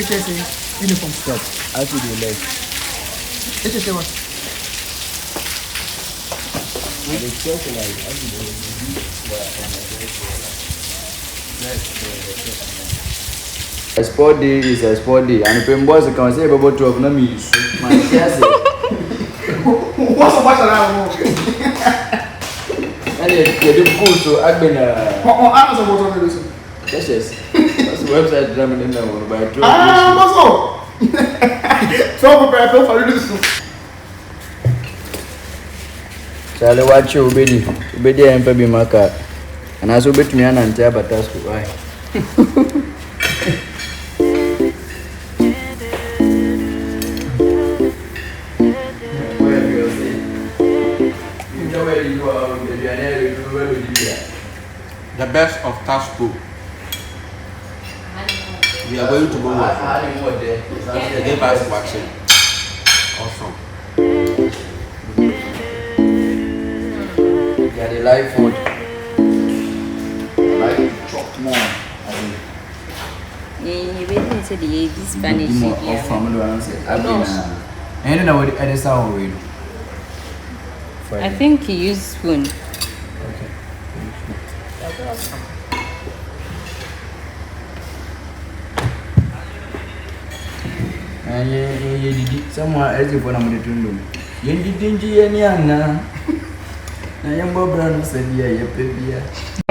It is a uniform. Stop. How to do left? It is a what? The church like how to do a sport day is a sport day, and if boys can say about 12 no me. My chest. What's the matter now? And you do cool, so I've been I'm not about to listen. Yes. That's the website drumming in there by 12. What's up? So prepare for this. Charlie, watch you, Obedi. Obedi, I'm probably my car. And as you bet me, I'm not about to ask why. The best of Tasco. We are going to go work. They gave us vaccine. Awesome. Yeah, they like food. They like chop more. You didn't say the Spanish. Of family, I don't know what it is. I think he used spoon. Okay. Someone else is one of the two. You didn't see any. Na yambo brand said, yeah,